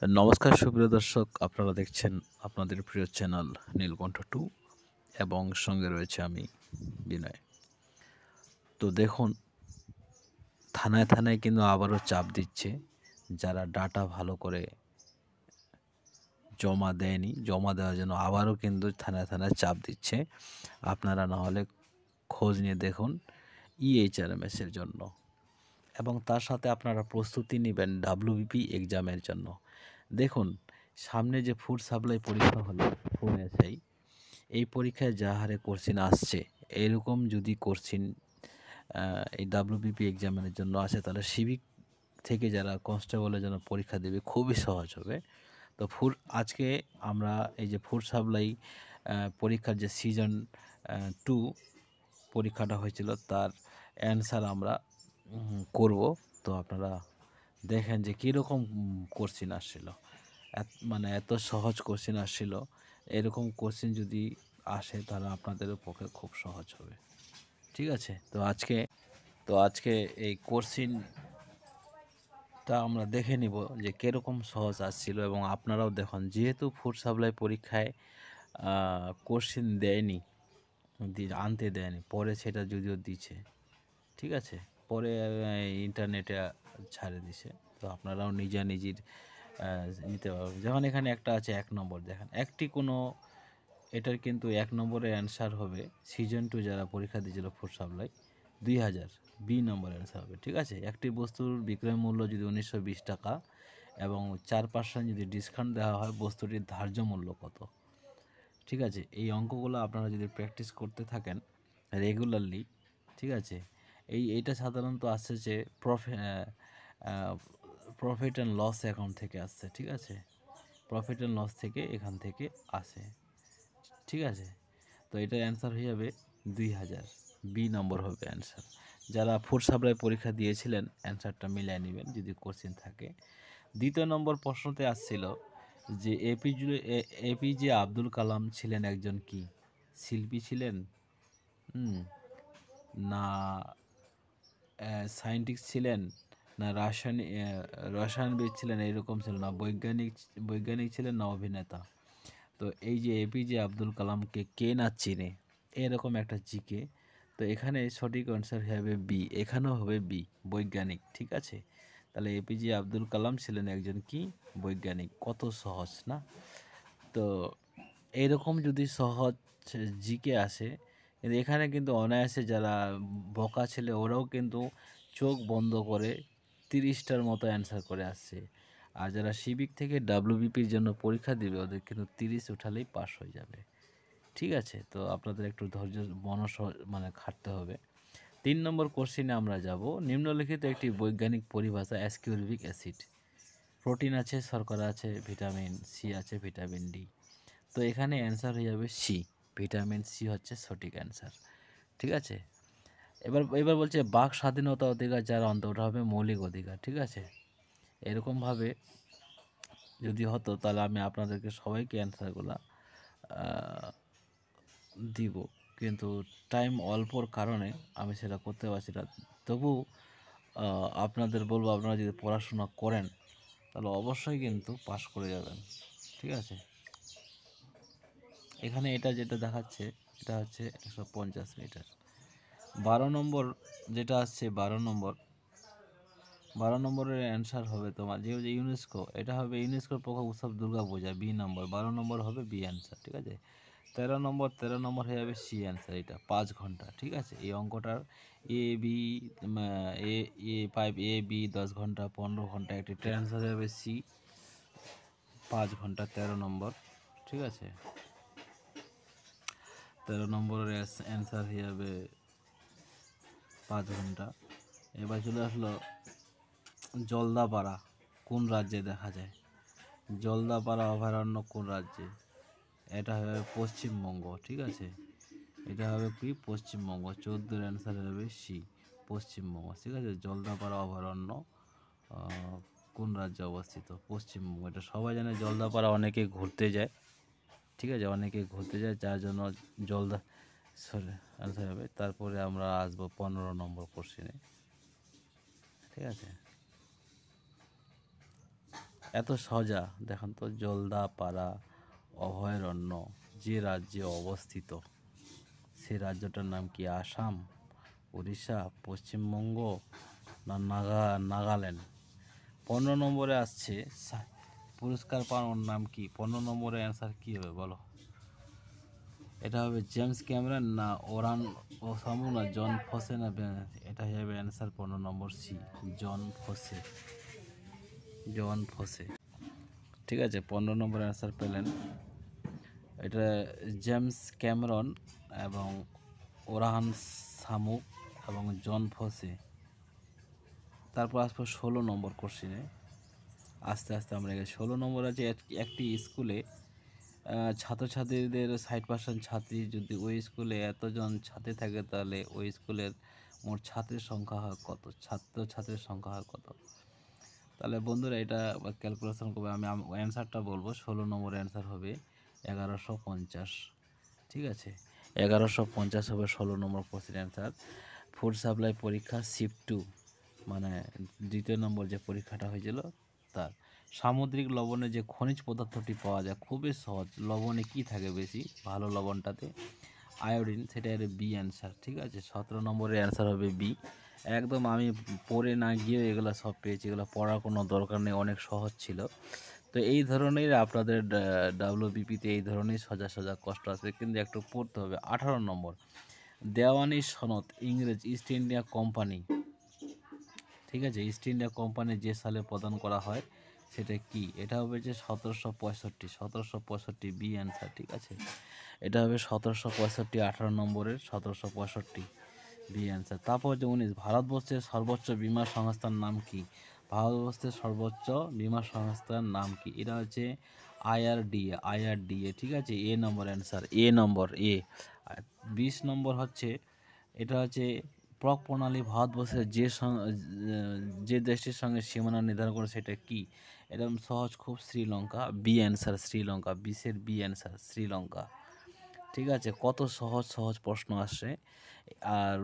নমস্কার সুপ্রিয় দর্শক, আপনারা দেখছেন আপনাদের প্রিয় চ্যানেল নীলকণ্ঠ টু এবং সঙ্গে রয়েছে আমি বিনয়। তো দেখুন, থানায় থানায় কিন্তু আবারও চাপ দিচ্ছে, যারা ডাটা ভালো করে জমা দেয়নি, জমা দেওয়ার জন্য আবারও কিন্তু থানায় থানায় চাপ দিচ্ছে। আপনারা না হলে খোঁজ নিয়ে দেখুন EHRMS-এর জন্য, এবং তার সাথে আপনারা প্রস্তুতি নেবেন WBP এক্সামের জন্য। দেখুন, সামনে যে ফুড সাপ্লাই পরীক্ষা হলো, ফুড এসআই, এই পরীক্ষায় যা হারে কোশ্চিন আসছে, এরকম যদি কোশ্চিন এই WBP এক্সামের জন্য আসে, তাহলে সিভিক থেকে যারা কনস্টেবলের জন্য পরীক্ষা দেবে খুবই সহজ হবে। তো আজকে আমরা এই যে ফুড সাপ্লাই পরীক্ষার যে সিজন 2 পরীক্ষাটা হয়েছিল, তার অ্যান্সার আমরা করব। তো আপনারা দেখেন যে কীরকম কোশ্চিন আসছিল। মানে এত সহজ কোশ্চিন আসছিল। এরকম কোশ্চিন যদি আসে, তাহলে আপনাদের পক্ষে খুব সহজ হবে। ঠিক আছে? তো আজকে এই কোশ্চিনটা আমরা দেখে নিব যে কীরকম সহজ আসছিল, এবং আপনারাও দেখুন, যেহেতু ফুড সাপ্লাই পরীক্ষায় কোশ্চিন দেয়নি, আনতে দেয়নি, পরে সেটা যদিও দিচ্ছে, ঠিক আছে, পরে ইন্টারনেটে ছাড়ে দিছে। তো আপনারাও নিজের নিতে পারবেন। যেমন এখানে একটা আছে 1 নম্বর, দেখেন এটার কিন্তু 1 নম্বরের অ্যান্সার হবে সিজন 2 যারা পরীক্ষা দিয়েছিল ফুড সাপ্লাই 2000, বি নম্বরের অ্যান্সার হবে। ঠিক আছে, একটি বস্তুর বিক্রয় মূল্য যদি 1920 টাকা এবং 4% যদি ডিসকাউন্ট দেওয়া হয়, বস্তুটির ধার্য মূল্য কত? ঠিক আছে, এই অঙ্কগুলো আপনারা যদি প্র্যাকটিস করতে থাকেন রেগুলারলি, ঠিক আছে, এইটা সাধারণত আসছে যে প্রফিট অ্যান্ড লস অ্যাকাউন্ট থেকে আসছে। ঠিক আছে, প্রফিট অ্যান্ড লস থেকে এখান থেকে আসে। ঠিক আছে, তো এটার অ্যান্সার হয়ে যাবে 2000, বি নম্বর হবে অ্যান্সার। যারা ফুড সাপ্লাই পরীক্ষা দিয়েছিলেন, অ্যান্সারটা মিলিয়ে নেবেন যদি কোশ্চেন থাকে। দ্বিতীয় নম্বর প্রশ্নতে আসছিল যে এপিজে আব্দুল কালাম ছিলেন একজন কি? শিল্পী ছিলেন, না সায়েন্টিস্ট ছিলেন, না রসায়নবিদ ছিলেন, এরকম ছিল না, বৈজ্ঞানিক ছিলেন, না অভিনেতা? তো এই যে এপিজে আব্দুল কালামকে কে না চিনে, এরকম একটা জিকে। তো এখানে সঠিক অ্যান্সার হবে বি, এখানেও হবে বি, বৈজ্ঞানিক। ঠিক আছে, তাহলে এপিজে আব্দুল কালাম ছিলেন একজন কি? বৈজ্ঞানিক। কত সহজ না? তো এইরকম যদি সহজ জিকে আসে, কিন্তু এখানে কিন্তু অনায়াসে যারা বোকা ছেলে, ওরাও কিন্তু চোখ বন্ধ করে 30টার মতো অ্যান্সার করে আসছে। আর যারা সিভিক থেকে WBPর জন্য পরীক্ষা দিবে, ওদের কিন্তু 30 উঠালেই পাস হয়ে যাবে। ঠিক আছে, তো আপনাদের একটু ধৈর্য মানে খাটতে হবে। 3 নম্বর কোশ্চিনে আমরা যাব। নিম্নলিখিত একটি বৈজ্ঞানিক পরিভাষা অ্যাসকিউরিক অ্যাসিড। প্রোটিন আছে, শর্করা আছে, ভিটামিন সি আছে, ভিটামিন ডি। তো এখানে অ্যান্সার হয়ে যাবে সি, ভিটামিন সি হচ্ছে সঠিক অ্যান্সার। ঠিক আছে, এবার বলছে বাক স্বাধীনতা অধিকার যার অন্তর, ওটা হবে মৌলিক অধিকার। ঠিক আছে, এরকমভাবে যদি হতো, তাহলে আমি আপনাদেরকে সবাইকে অ্যান্সারগুলো দিব, কিন্তু টাইম অল্পর কারণে আমি সেটা করতে পারছি না। তবু আপনাদের বলবো, আপনারা যদি পড়াশোনা করেন, তাহলে অবশ্যই কিন্তু পাস করে যাবেন। ঠিক আছে, এখানে এটা যেটা দেখাচ্ছে, এটা হচ্ছে 150 মিটার। 12 নম্বর যেটা আসছে, 12 নম্বরের অ্যান্সার হবে তোমার যে ইউনেস্কো, এটা হবে ইউনেস্কোর প্রধান উৎসব দুর্গা পূজা, বি নম্বর। 12 নম্বর হবে বি অ্যান্সার। ঠিক আছে, 13 নম্বর হয়ে যাবে সি অ্যান্সার, এটা 5 ঘন্টা। ঠিক আছে, এই অঙ্কটার এ বি এ এ 5 10 ঘন্টা, 15 ঘন্টা, একটি অ্যান্সার হবে সি, 5 ঘন্টা, 13 নম্বর। ঠিক আছে, 13 নম্বরের অ্যান্সার হয়ে যাবে 5 ঘন্টা। এবার চলে আসলো জলদাপাড়া কোন রাজ্যে দেখা যায়? জলদাপাড়া অভয়ারণ্য কোন রাজ্যে? এটা হবে পশ্চিমবঙ্গ। ঠিক আছে, এটা হবে কি? পশ্চিমবঙ্গ। 14 অ্যান্সার হবে সি, পশ্চিমবঙ্গ। ঠিক আছে, জলদাপাড়া অভয়ারণ্য কোন রাজ্যে অবস্থিত? পশ্চিমবঙ্গ। এটা সবাই জানে, জলদাপাড়া অনেকে ঘুরতে যায়। ঠিক আছে, অনেকে ঘুরতে যায়, যার জন্য অ্যান্সার হবে। তারপরে আমরা আসবো 15 নম্বর কোশ্চেনে। ঠিক আছে, এত সহজা দেখেন তো, জলদাপাড়া অভয়ারণ্য যে রাজ্যে অবস্থিত সে রাজ্যটার নাম কি? আসাম, উড়িষ্যা, পশ্চিমবঙ্গ না নাগাল্যান্ড? 15 নম্বরে আসছে পুরস্কার পাওয়ার নাম কি? 15 নম্বরের অ্যান্সার কি হবে বলো? এটা হবে জেমস ক্যামেরন না ওরান ওসামু না জন ফসে না এটা হবে অ্যান্সার 15 নম্বর সি, জন ফসে। জন ফসে, ঠিক আছে, 15 নম্বর অ্যান্সার পেলেন। এটা জেমস ক্যামেরন এবং ওরাহান সামুক এবং জন ফসে। তারপর আসবো 16 নম্বর কোশ্চিনে। আস্তে আস্তে আমরা 16 নম্বর আছে একটি স্কুলে ছাত্রছাত্রীদের 60% ছাত্রী, যদি ওই স্কুলে এতজন ছাত্রী থাকে তাহলে ওই স্কুলের মোট ছাত্রীর সংখ্যা হয় কত? ছাত্রছাত্রীর সংখ্যা হয় কত? তাহলে বন্ধুরা এটা ক্যালকুলেশন করবে। আমি অ্যান্সারটা বলবো। 16 নম্বর অ্যান্সার হবে 1150। ঠিক আছে, 1150 হবে 16 নম্বর কোশ্চেন অ্যান্সার। ফুড সাপ্লাই পরীক্ষা শিফট 2, মানে 2য় নম্বর যে পরীক্ষাটা হয়েছিল তার। সামুদ্রিক লবণে যে খনিজ পদার্থটি পাওয়া যায় খুবই সহজ। লবণে কি থাকে বেশি ভালো লবণটাতে? আয়োডিন, সেটা এর বি অ্যান্সার। ঠিক আছে, 17 নম্বরের অ্যান্সার হবে বি। একদম আমি পড়ে না গিয়ে এগুলো সব পেয়েছি, এগুলো পড়ার কোনো দরকার নেই, অনেক সহজ ছিল। তো এই ধরনের আপনাদের ডাব্লিউবিপিতে এই ধরনের সোজা সোজা কষ্ট আসবে, কিন্তু একটু পড়তে হবে। 18 নম্বর, দেওয়ানি সনদ ইংরেজ ইস্ট ইন্ডিয়া কোম্পানি, ঠিক আছে, ইস্ট ইন্ডিয়া কোম্পানি যে সালে প্রদান করা হয় সেটা কি? এটা হবে যে 1765। 1765 বি অ্যান্সার। ঠিক আছে, এটা হবে 1765, 18 নম্বরের 1765 বি অ্যান্সার। তারপর যে 19, ভারতবর্ষের সর্বোচ্চ বীমা সংস্থার নাম কি? ভারতবর্ষের সর্বোচ্চ বীমা সংস্থার নাম কি? এটা হচ্ছে আইআরডিএ। আইআরডিএ, ঠিক আছে, এ নম্বর অ্যান্সার, এ নম্বর এ। 20 নম্বর হচ্ছে, এটা হচ্ছে প্রক প্রণালী ভারতবর্ষের যে দেশটির সঙ্গে সীমানা নির্ধারণ করে সেটা কি? এরকম সহজ খুব, শ্রীলঙ্কা। বি অ্যান্সার শ্রীলঙ্কা, 20-এর বি অ্যান্সার শ্রীলঙ্কা। ঠিক আছে, কত সহজ সহজ প্রশ্ন আসছে। আর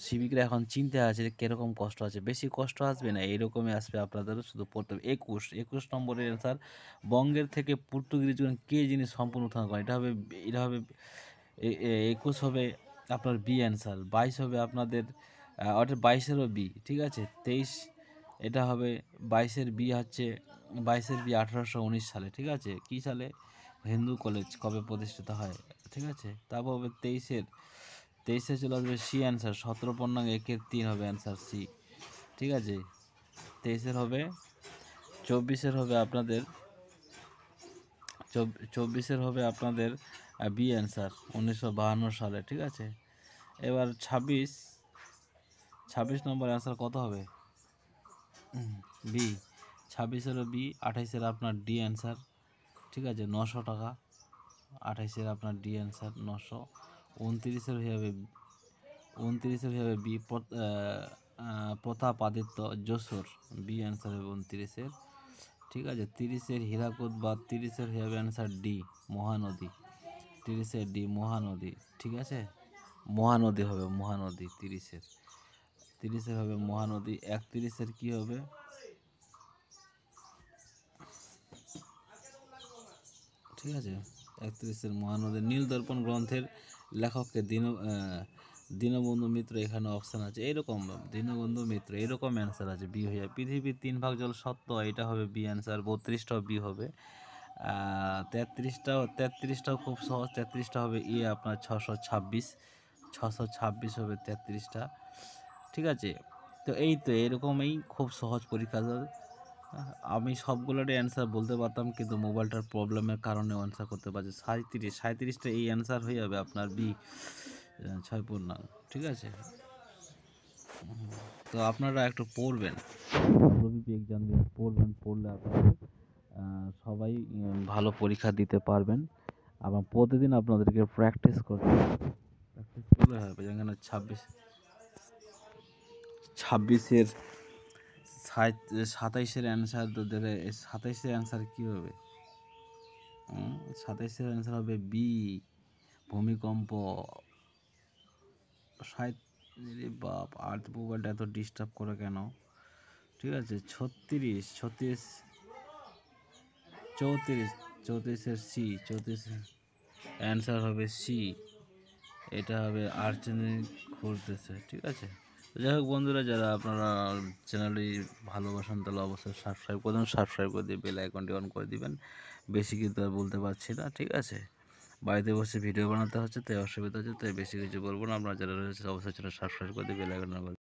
সিভিকরা এখন চিন্তা আছে যে কীরকম কষ্ট আছে, বেশি কষ্ট আসবে না, এইরকমই আসবে আপনাদেরও, শুধু পড়তে হবে। 21 নম্বরের অ্যান্সার, বঙ্গের থেকে পর্তুগিজগণ কে জিনিস সম্পূর্ণ উত্থান করে? এটা হবে 21 হবে আপনার বি অ্যান্সার। 22 হবে আপনাদের অর্থাৎ 22-এরও বি। ঠিক আছে, 23 এটা হবে 22-এর বি হচ্ছে 22-এর বি 1819 সালে। ঠিক আছে, কী সালে? হিন্দু কলেজ কবে প্রতিষ্ঠিত হয়? ঠিক আছে, তারপর হবে 23-এ চলে আসবে সি অ্যান্সার, 17-1-3 হবে অ্যান্সার সি। ঠিক আছে, 23-এর হবে। 24-এর হবে আপনাদের 24-এর হবে আপনাদের বি অ্যান্সার, 1952 সালে। ঠিক আছে, এবার 26 নম্বর অ্যান্সার কত হবে? বি। 26-এরও বি। 28-এর আপনার ডি অ্যান্সার। ঠিক আছে, 900 টাকা। 28-এর আপনার ডি অ্যান্সার 900। 29-এর হয়ে যাবে B, Pratapaditya Jessore, B answer হবে 29-এর। ঠিক আছে, 30-এর হীরাকুদ বা 30-এর হয়ে যাবে অ্যান্সার ডি, মহানদী। 30-এর ডি, মহানদী। ঠিক আছে, মহানদী হবে, মহানদী 30-এর হবে মহানদী। 31-এর কী হবে? ঠিক আছে, 31-এর মহানদী। নীলদর্পণ গ্রন্থের লেখককে দীনবন্ধু মিত্র, এখানে অপশান আছে এরকম, দীনবন্ধু মিত্র, এরকম অ্যান্সার আছে, বি হয়ে যাবে। পৃথিবীর 3 ভাগ জল সত্য, এটা হবে বি অ্যান্সার। 32টাও বি হবে। 33টাও খুব সহজ, 33টা হবে এ আপনার 626 হবে 33টা। ঠিক আছে, তো এই তো এরকমই খুব সহজ পরীক্ষা। আমি সবগুলোরই অ্যান্সার বলতে পারতাম, কিন্তু মোবাইলটার প্রবলেমের কারণে অ্যান্সার করতে পারছি। 37টা এই অ্যান্সার হয়ে যাবে আপনার বি, 6 পূর্ণাঙ্গ। ঠিক আছে, তো আপনারা একটু পড়বেন, ডব্লিউবিপি এক্সাম দিয়ে পড়বেন, পড়লে আপনাদের সবাই ভালো পরীক্ষা দিতে পারবেন। এবং প্রতিদিন আপনাদেরকে প্র্যাকটিস করতে হবে। যেখানে 26-এর 27-এর অ্যান্সার দেবে। 27-এর অ্যান্সার কী হবে? 27-এর অ্যান্সার হবে বি, ভূমিকম্প। বাপ, আর্থ মোবাইলটা এত ডিস্টার্ব করে কেন? ঠিক আছে, 36 34, 34-এর সি, 34 অ্যান্সার হবে সি। এটা হবে আর্সেনিক খুঁজতেছে, ঠিক আছে। তো যাই হোক বন্ধুরা, যারা আপনারা চ্যানেলটি ভালোবাসেন তাহলে অবশ্যই সাবস্ক্রাইব করে দেবেন, সাবস্ক্রাইব করে দিয়ে বেল আইকনটি অন করে দিবেন। বেশি কিন্তু আর বলতে পারছি না, ঠিক আছে। বাড়িতে বসে ভিডিও বানাতে হচ্ছে, তাই অসুবিধা হচ্ছে, তাই বেশি কিছু বলবো না। আপনারা যারা রয়েছে অবশ্যই চ্যানেল সাবস্ক্রাইব করে দিয়ে বেল আইকন অন করে